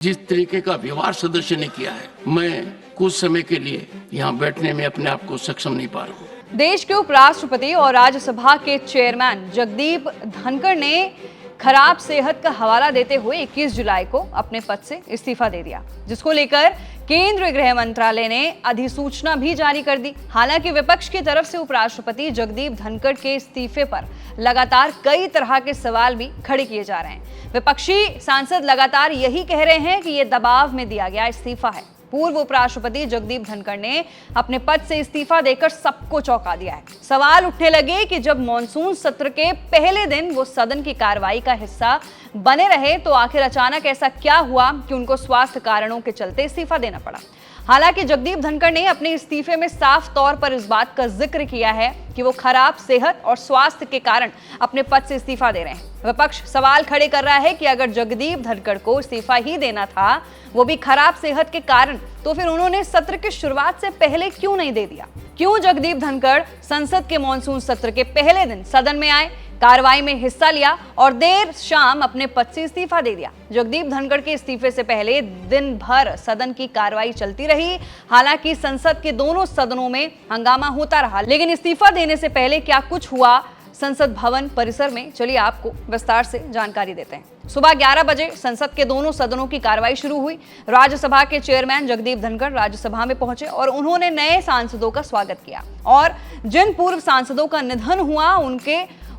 जिस तरीके का व्यवहार सदस्य ने किया है, मैं कुछ समय के लिए यहाँ बैठने में अपने आप को सक्षम नहीं पा रहा हूँ। देश के उपराष्ट्रपति और राज्यसभा के चेयरमैन जगदीप धनखड़ ने खराब सेहत का हवाला देते हुए 21 जुलाई को अपने पद से इस्तीफा दे दिया, जिसको लेकर केंद्रीय गृह मंत्रालय ने अधिसूचना भी जारी कर दी। हालांकि विपक्ष की तरफ से उपराष्ट्रपति जगदीप धनखड़ के इस्तीफे पर लगातार कई तरह के सवाल भी खड़े किए जा रहे हैं। विपक्षी सांसद लगातार यही कह रहे हैं कि ये दबाव में दिया गया इस्तीफा है। पूर्व उपराष्ट्रपति जगदीप धनखड़ ने अपने पद से इस्तीफा देकर सबको चौंका दिया है। सवाल उठने लगे कि जब मॉनसून सत्र के पहले दिन वो सदन की कार्रवाई का हिस्सा बने रहे तो आखिर अचानक ऐसा क्या हुआ कि उनको स्वास्थ्य कारणों के चलते इस्तीफा देना पड़ा। हालांकि जगदीप धनखड़ ने अपने इस्तीफे में साफ तौर पर इस बात का जिक्र किया है कि वो खराब सेहत और स्वास्थ्य के कारण अपने पद से इस्तीफा दे रहे हैं। विपक्ष सवाल खड़े कर रहा है कि अगर जगदीप धनखड़ को इस्तीफा ही देना था, वो भी खराब सेहत के कारण, तो फिर उन्होंने सत्र की शुरुआत से पहले क्यों नहीं दे दिया? क्यों जगदीप धनखड़ संसद के मॉनसून सत्र के पहले दिन सदन में आए, कार्रवाई में हिस्सा लिया और देर शाम अपने पद से इस्तीफा दे दिया? जगदीप धनखड़ के इस्तीफे से पहले दिन भर सदन की कार्रवाई चलती रही। हालांकि संसद के दोनों सदनों में हंगामा होता रहा, लेकिन इस्तीफा देने से पहले क्या कुछ हुआ संसद भवन परिसर में, चलिए आपको विस्तार से जानकारी देते हैं। सुबह 11 बजे संसद के दोनों सदनों की कार्रवाई शुरू हुई। राज्यसभा के चेयरमैन जगदीप धनखड़ राज्यसभा में पहुंचे और उन्होंने नए सांसदों का स्वागत किया और जिन पूर्व सांसदों का निधन हुआ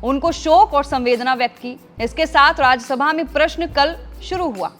उनको शोक और संवेदना व्यक्त की। इसके साथ राज्यसभा में प्रश्नकाल शुरू हुआ।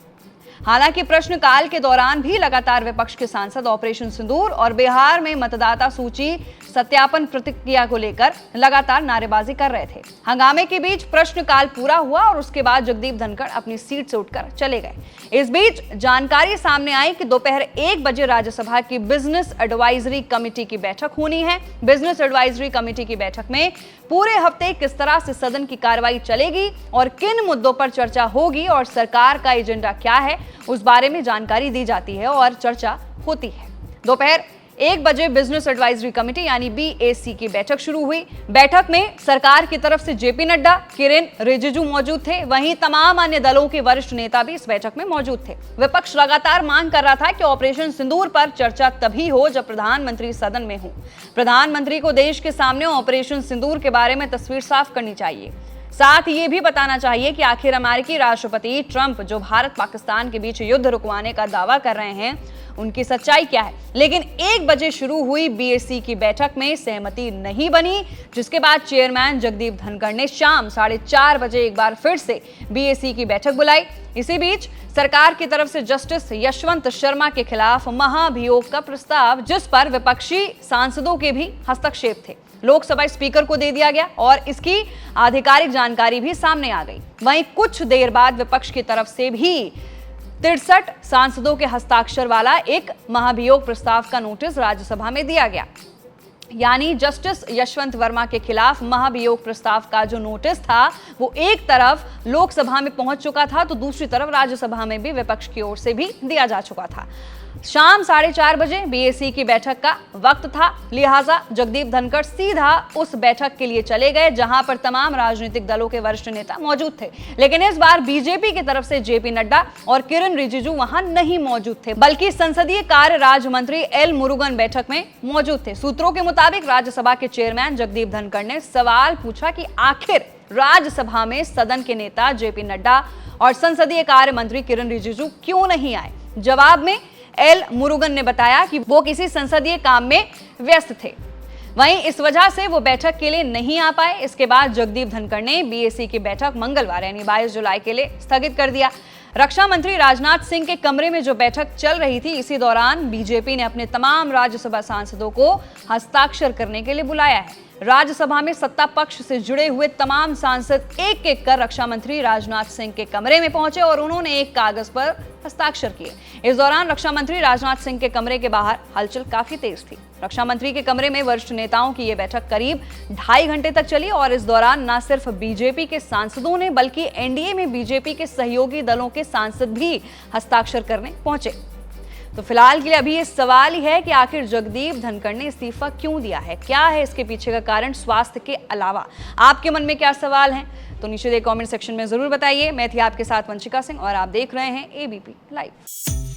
हालांकि प्रश्नकाल के दौरान भी लगातार विपक्ष के सांसद ऑपरेशन सिंदूर और बिहार में मतदाता सूची सत्यापन प्रक्रिया को लेकर लगातार नारेबाजी कर रहे थे। हंगामे के बीच प्रश्नकाल पूरा हुआ और उसके बाद जगदीप धनखड़ अपनी सीट से उठकर चले गए। इस बीच जानकारी सामने आई कि दोपहर 1 बजे राज्यसभा की बिजनेस एडवाइजरी कमेटी की बैठक होनी है। बिजनेस एडवाइजरी कमेटी की बैठक में पूरे हफ्ते किस तरह से सदन की कार्रवाई चलेगी और किन मुद्दों पर चर्चा होगी और सरकार का एजेंडा क्या है, उस बारे में जानकारी दी जाती है और चर्चा होती है। दोपहर 1 बजे बिजनेस एडवाइजरी कमेटी यानी BAC की बैठक शुरू हुई। बैठक में सरकार की तरफ से JP नड्डा, किरेन रिजिजू मौजूद थे। वहीं तमाम अन्य दलों के वरिष्ठ नेता भी इस बैठक में मौजूद थे। विपक्ष लगातार मांग कर रहा था कि ऑपरेशन सिंदूर पर चर्चा तभी हो जब प्रधानमंत्री सदन में हो। प्रधानमंत्री को देश के सामने ऑपरेशन सिंदूर के बारे में तस्वीर साफ करनी चाहिए। साथ ये भी बताना चाहिए कि आखिर अमेरिकी राष्ट्रपति ट्रंप जो भारत पाकिस्तान के बीच युद्ध रुकवाने का दावा कर रहे हैं, उनकी सच्चाई क्या है। लेकिन 1 बजे शुरू हुई BAC की बैठक में सहमति नहीं बनी, जिसके बाद चेयरमैन जगदीप धनखड़ ने शाम 4:30 बजे एक बार फिर से BAC की बैठक बुलाई। इसी बीच सरकार की तरफ से जस्टिस यशवंत शर्मा के खिलाफ महाभियोग का प्रस्ताव, जिस पर विपक्षी सांसदों के भी हस्तक्षेप थे, लोकसभा स्पीकर को दे दिया गया और इसकी आधिकारिक जानकारी भी सामने आ गई। वहीं कुछ देर बाद विपक्ष की तरफ से भी 63 सांसदों के हस्ताक्षर वाला एक महाभियोग प्रस्ताव का नोटिस राज्यसभा में दिया गया। यानी जस्टिस यशवंत वर्मा के खिलाफ महाभियोग प्रस्ताव का जो नोटिस था वो एक तरफ लोकसभा में पहुंच चुका था तो दूसरी तरफ राज्यसभा में भी विपक्ष की ओर से भी दिया जा चुका था। शाम 4:30 बजे BAC की बैठक का वक्त था, लिहाजा जगदीप धनखड़ सीधा उस बैठक के लिए चले गए जहां पर तमाम राजनीतिक दलों के वरिष्ठ नेता मौजूद थे। लेकिन इस बार BJP की तरफ से JP नड्डा और किरेन रिजिजू वहां नहीं मौजूद थे, बल्कि संसदीय कार्य राज्य मंत्री L मुरुगन बैठक में मौजूद थे। सूत्रों के मुताबिक राज्यसभा के चेयरमैन जगदीप धनखड़ ने सवाल पूछा कि आखिर राज्यसभा में सदन के नेता JP नड्डा और संसदीय कार्य मंत्री किरेन रिजिजू क्यों नहीं आए। जवाब में L मुरुगन ने बताया कि वो किसी संसदीय काम में व्यस्त थे, वहीं इस वजह से वो बैठक के लिए नहीं आ पाए। इसके बाद जगदीप धनखड़ ने BAC की बैठक मंगलवार यानी 22 जुलाई के लिए स्थगित कर दिया। रक्षा मंत्री राजनाथ सिंह के कमरे में जो बैठक चल रही थी, इसी दौरान BJP ने अपने तमाम राज्यसभा सांसदों को हस्ताक्षर करने के लिए बुलाया है। राज्यसभा में सत्ता पक्ष से जुड़े हुए तमाम सांसद एक एक कर रक्षा मंत्री राजनाथ सिंह के कमरे में पहुंचे और उन्होंने एक कागज पर हस्ताक्षर किए। इस दौरान रक्षा मंत्री राजनाथ सिंह के कमरे के बाहर हलचल काफी तेज थी। रक्षा मंत्री के कमरे में वरिष्ठ नेताओं की यह बैठक करीब 2.5 घंटे तक चली और इस दौरान न सिर्फ BJP के सांसदों ने बल्कि NDA में BJP के सहयोगी दलों के सांसद भी हस्ताक्षर करने पहुंचे। तो फिलहाल के लिए अभी ये सवाल ही है कि आखिर जगदीप धनखड़ ने इस्तीफा क्यों दिया है, क्या है इसके पीछे का कारण स्वास्थ्य के अलावा। आपके मन में क्या सवाल है तो नीचे दे कमेंट सेक्शन में जरूर बताइए। मैं थी आपके साथ वंशिका सिंह और आप देख रहे हैं एबीपी लाइव।